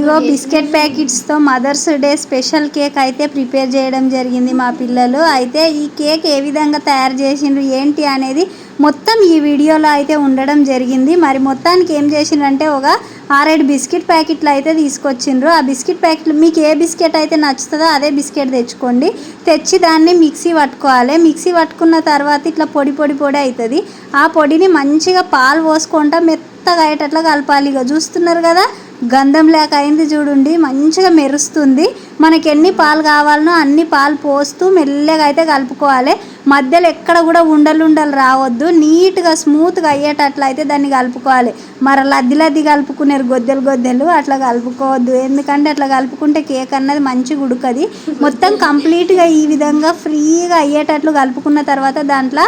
ఇగో biscuit ప్యాకెట్స్తో Mother's Day special cake అయితే prepare చేయడం జరిగింది మా పిల్లలు. అయితే ఈ కేక్ ఏ విధంగా తయారు చేసిండ్రు ఏంటి అనేది మొత్తం ఈ వీడియోలో అయితే ఉండడం జరిగింది. మరి మొత్తానికి ఏం చేసిండ్రంటే ఒక 6-7 బిస్కెట్ ప్యాకెట్లు అయితే తీసుకొచ్చిండ్రు. ఆ బిస్కెట్ ప్యాకెట్లు మీకు ఏ బిస్కెట్ అయితే నచ్చుతుందో అదే బిస్కెట్ తెచ్చుకోండి. తెచ్చి దాన్ని మిక్సీ పట్టుకోవాలి. మిక్సీ పట్టుకున్న తర్వాత ఇట్లా పొడి పొడి పొడి అవుతుంది. ఆ పొడిని మంచిగా పాలు పోసుకుంటా మెత్తగా అయ్యేటట్లా కలపాలి. ఇక చూస్తున్నారు కదా, గంధం లేక అయింది చూడండి, మంచిగా మెరుస్తుంది. మనకి ఎన్ని పాలు కావాలనో అన్ని పాలు పోస్తూ మెల్లగా అయితే కలుపుకోవాలి. మధ్యలో ఎక్కడ కూడా ఉండలు రావద్దు. నీట్గా స్మూత్గా అయ్యేటట్లు అయితే దాన్ని కలుపుకోవాలి. మరి లద్ది కలుపుకునేరు గొద్దెలు అట్లా కలుపుకోవద్దు. ఎందుకంటే అట్లా కలుపుకుంటే కేక్ అన్నది మంచిగా ఉడకది. మొత్తం కంప్లీట్గా ఈ విధంగా ఫ్రీగా అయ్యేటట్లు కలుపుకున్న తర్వాత దాంట్లో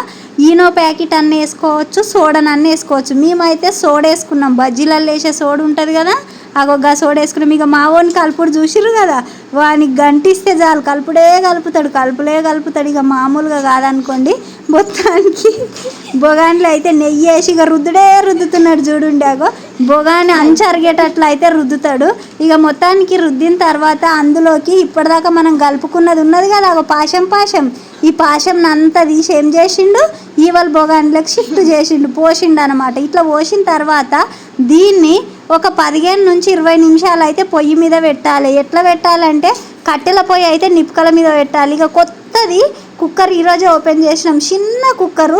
ఈనో ప్యాకెట్ అన్న వేసుకోవచ్చు, సోడాను అన్న వేసుకోవచ్చు. మేమైతే సోడా వేసుకున్నాం. బజ్జీలలో వేసే సోడా ఉంటుంది కదా, అగొగ్గా సోడా వేసుకున్నాం. ఇక మా ఓన్ కలుపుడు చూసిర్రు కదా, వానికి గంటిస్తే చాలు కలుపుతాడు. ఇక మామూలుగా కాదనుకోండి. మొత్తానికి బొగాన్లో అయితే నెయ్యి వేసి ఇక రుద్దుతున్నాడు చూడండి. అగో బొగాని అంచరిగేటట్లు అయితే రుద్దుతాడు. ఇక మొత్తానికి రుద్దిన తర్వాత అందులోకి ఇప్పటిదాకా మనం కలుపుకున్నది ఉన్నది కదా, అగో పాశం ఈ పాశం అంతా తీసి ఏం చేసిండు, ఈవల్ బొగాన్లోకి షిఫ్ట్ చేసిండు, పోసిండు అనమాట. ఇట్లా పోసిన తర్వాత దీన్ని ఒక 15 నుంచి 20 నిమిషాలు అయితే పొయ్యి మీద పెట్టాలి. ఎట్లా పెట్టాలంటే కట్టెల పొయ్యి అయితే నిప్పుకల మీద పెట్టాలి. ఇక కొత్తది కుక్కర్ ఈరోజే ఓపెన్ చేసినాం. చిన్న కుక్కరు,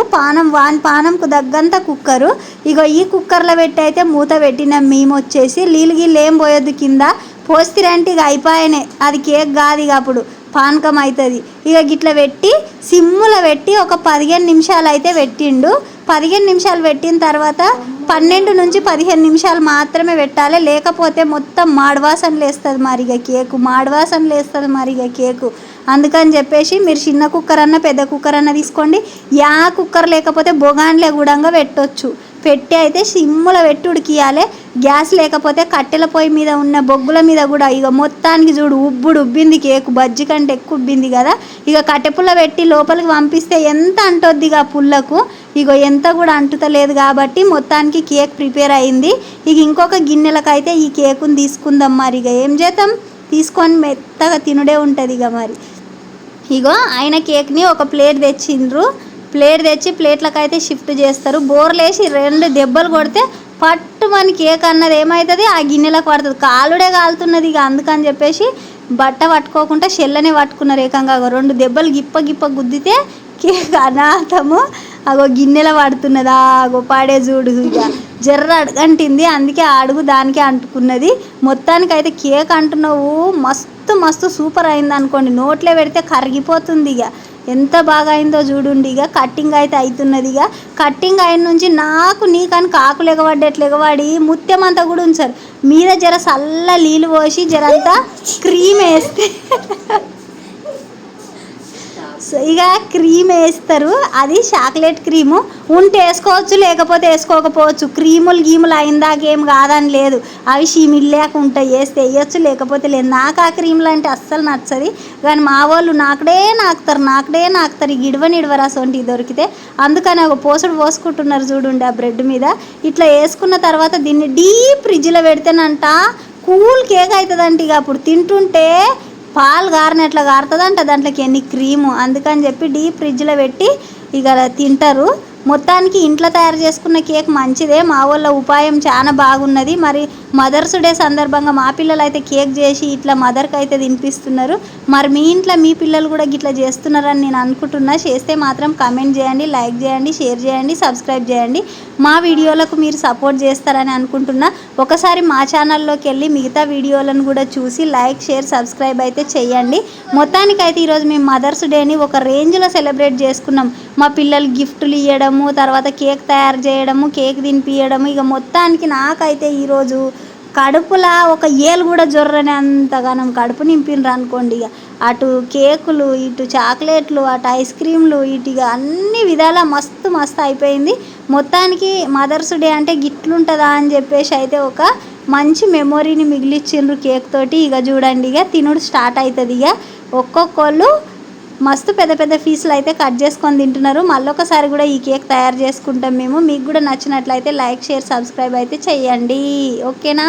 పానంకు తగ్గంత కుక్కరు. ఇక ఈ కుక్కర్లో పెట్టి అయితే మూత పెట్టినాం. మేము వచ్చేసి నీళ్ళు ఏం పోయొద్దు, కింద పోస్తిరంటే ఇక అయిపోయానే, అది కేక్ కాదు, ఇక అప్పుడు పానకం అవుతుంది. ఇక గిట్ల పెట్టి సిమ్ములో పెట్టి ఒక 15 నిమిషాలు అయితే పెట్టిండు. 15 నిమిషాలు పెట్టిన తర్వాత 12 నుంచి 15 నిమిషాలు మాత్రమే పెట్టాలి. లేకపోతే మొత్తం మాడవాసనలు వేస్తుంది మరిగా కేకు. అందుకని చెప్పేసి మీరు చిన్న కుక్కర్ అన్న పెద్ద కుక్కర్ అన్న తీసుకోండి. యా కుక్కర్ లేకపోతే బొగాన్లే కూడా పెట్టొచ్చు. పెట్టి అయితే సిమ్ములో పెట్టి ఉడికియాలి. గ్యాస్ లేకపోతే కట్టెల పొయ్యి మీద ఉన్న బొగ్గుల మీద కూడా ఇక మొత్తానికి చూడు ఉబ్బింది కేకు, బజ్జి కంటే ఎక్కువ ఉబ్బింది కదా. ఇక కట్టెపుల్ల పెట్టి లోపలికి పంపిస్తే ఎంత అంటొద్ది ఇక పుల్లకు, ఇక ఎంత కూడా అంటుతలేదు. కాబట్టి మొత్తానికి కేక్ ప్రిపేర్ అయింది. ఇక ఇంకొక గిన్నెలకైతే ఈ కేకుని తీసుకుందాం. మరి ఇక ఏం చేద్దాం, తీసుకొని మెత్తగా తినుడే ఉంటుంది ఇక. మరి ఇగో ఆయన కేక్ని ఒక ప్లేట్ తెచ్చిండ్రు. ప్లేట్ తెచ్చి ప్లేట్లకు అయితే షిఫ్ట్ చేస్తారు. బోర్లేసి 2 దెబ్బలు కొడితే పట్టుమని కేక్ అన్నది ఏమవుతుంది, ఆ గిన్నెలకు పడుతుంది. కాలుడే కాలుతున్నది. ఇక అందుకని చెప్పేసి బట్ట పట్టుకోకుండా షెల్లనే పట్టుకున్నారు ఏకంగా. 2 దెబ్బలు గిప్ప గుద్దితే కేక్ అనాథము. అగో గిన్నెల పడుతున్నదా, అగో పాడే చూడు, ఇక జర్ర అడుగంటింది. అందుకే ఆ అడుగు దానికే అంటుకున్నది. మొత్తానికైతే కేక్ అంటున్నావు మస్తు సూపర్ అయింది అనుకోండి. నోట్లో పెడితే కరిగిపోతుంది. ఇక ఎంత బాగా అయిందో చూడండి. ఇక కట్టింగ్ అయితే అవుతున్నది. ఇక కట్టింగ్ అయిన నుంచి నీకని కాకులు ఎగబడి ముత్యం అంతా కూడా ఉంచారు. మీద జర చల్ల నీళ్ళు పోసి జరంతా క్రీమ్ వేస్తే ఇక క్రీమ్ వేస్తారు. అది చాక్లెట్ క్రీము ఉంటే వేసుకోవచ్చు, లేకపోతే వేసుకోకపోవచ్చు. క్రీములు అయిందాకేం కాదని లేదు, అవి షీమిళ్ళాక ఉంటాయి. వేయచ్చు, లేకపోతే లేదు. నాకు ఆ క్రీములు అంటే అస్సలు నచ్చది. కానీ మా వాళ్ళు నాకుడే నాకుతారు ఇడవరు అసొంటి దొరికితే. అందుకని ఒక పోసుకుంటున్నారు చూడండి ఆ బ్రెడ్ మీద. ఇట్లా వేసుకున్న తర్వాత దీన్ని డీప్ ఫ్రిడ్జ్లో పెడితేనంట కూల్ కేక్ అవుతుందంట. ఇక అప్పుడు తింటుంటే పాలు గారినట్లా గారుతుందంట దాంట్లోకి ఎన్ని క్రీము. అందుకని చెప్పి డీప్ ఫ్రిడ్జ్లో పెట్టి ఇక తింటారు. మొత్తానికి ఇంట్లో తయారు చేసుకున్న కేక్ మంచిదే. మా వాళ్ళ ఉపాయం చాలా బాగున్నది. మరి మదర్స్ డే సందర్భంగా మా పిల్లలు అయితే కేక్ చేసి ఇట్లా మదర్కి అయితే తినిపిస్తున్నారు. మరి మీ ఇంట్లో మీ పిల్లలు కూడా ఇట్లా చేస్తున్నారని నేను అనుకుంటున్నా. చేస్తే మాత్రం కామెంట్ చేయండి, లైక్ చేయండి, షేర్ చేయండి, సబ్స్క్రైబ్ చేయండి. మా వీడియోలకు మీరు సపోర్ట్ చేస్తారని అనుకుంటున్నా. ఒకసారి మా ఛానల్లోకి వెళ్ళి మిగతా వీడియోలను కూడా చూసి లైక్, షేర్, సబ్స్క్రైబ్ అయితే చేయండి. మొత్తానికైతే ఈరోజు మేము మదర్స్ డేని ఒక రేంజ్లో సెలబ్రేట్ చేసుకున్నాం. మా పిల్లలు గిఫ్టులు ఇవ్వడము, తర్వాత కేక్ తయారు చేయడము, కేక్ తినిపించడము. ఇక మొత్తానికి నాకైతే ఈరోజు కడుపులా ఒక ఏలు కూడా జొర్రని అంతగానం కడుపు నింపినరు అనుకోండి. ఇక అటు కేకులు, ఇటు చాక్లెట్లు, అటు ఐస్ క్రీమ్లు, ఇటుగా అన్ని విధాలా మస్తు అయిపోయింది. మొత్తానికి మదర్స్ డే అంటే గిట్లుంటుందా అని చెప్పేసి అయితే ఒక మంచి మెమొరీని మిగిలిచ్చిండ్రు కేక్ తోటి. ఇక చూడండి, ఇక తినుడు స్టార్ట్ అవుతుంది. ఇక ఒక్కొక్కళ్ళు మస్తు పెద్ద పీసులు అయితే కట్ చేసుకొని తింటున్నారు. మళ్ళొకసారి కూడా ఈ కేక్ తయారు చేసుకుంటాం మేము. మీకు కూడా నచ్చినట్లయితే లైక్, షేర్, సబ్స్క్రైబ్ అయితే చేయండి. ఓకేనా?